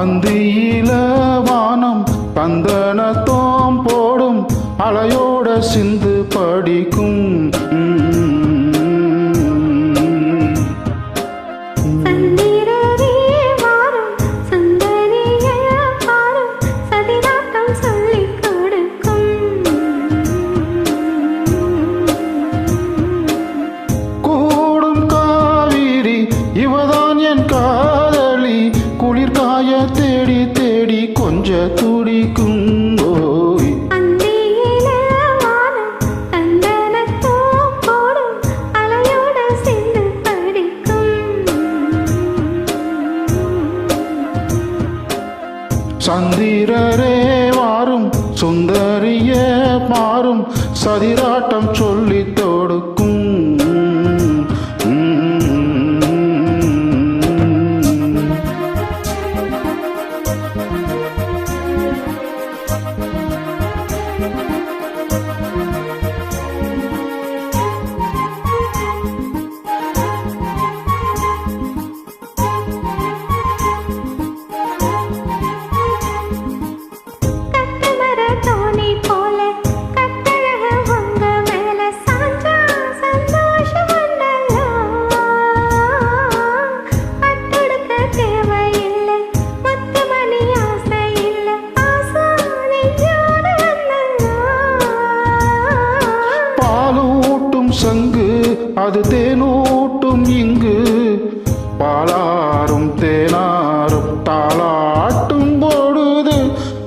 அந்தியில வானம் பந்தனத்தோம் போடும் அலையோட சிந்து படிக்கும் காதலி குளிர்காய தேடி தேடி கொஞ்ச துடிக்கும் ஓய் சந்திரரே வாரும் சுந்தரிய மாறும் சதிராட்டம் சொல்லி தொடுக்கும் சங்கு அது தேனூட்டும் இங்கு பாலாரும் தேனாரும் தாளாட்டும் பொழுது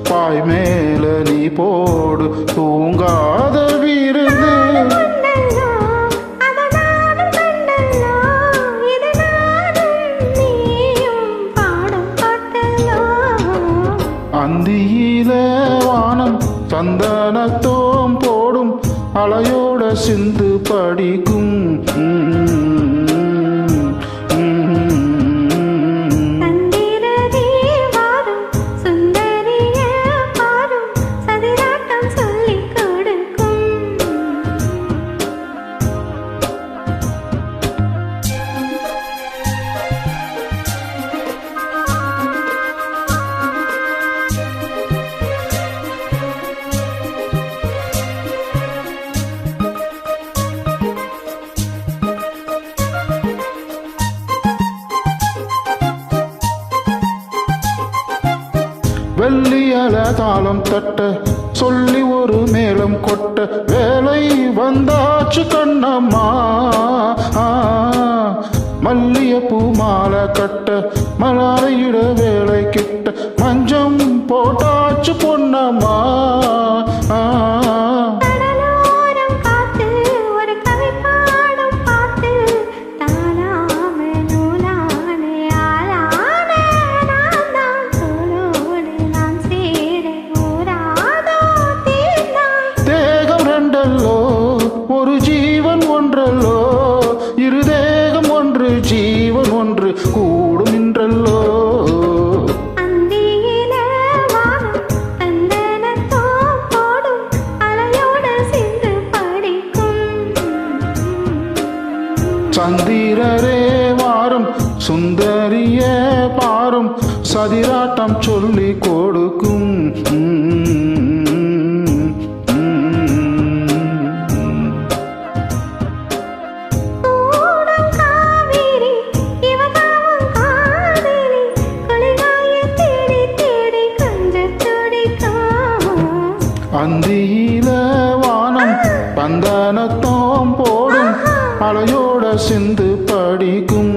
பாய் மேல நீ போடு தூங்காத விருந்து அந்தியில வானம் சந்தனத்தோம் போடும் அலையோட சிந்து படிக்கும் வெள்ளியல தாளம் தட்ட சொல்லி ஒரு மேளம் கொட்ட வேலை வந்தாச்சு கண்ணம்மா மல்லிய பூ மாலை கட்ட மலாரையிட வேலை கிட்ட மஞ்சம் போட்டாச்சு பொன்னம்மா ஒரு ஜீவன் ஒன்றல்லோ இரு தேகம் ஒன்று ஜீவன் ஒன்று கூடும் என்றல்லோ சந்திரரே வாரும் சுந்தரிய பாரும் சதிராட்டம் சொல்லி கொடுக்கும் அந்தியில வானம் பந்தனத்தோம் போடும் அலையோட சிந்து படிக்கும்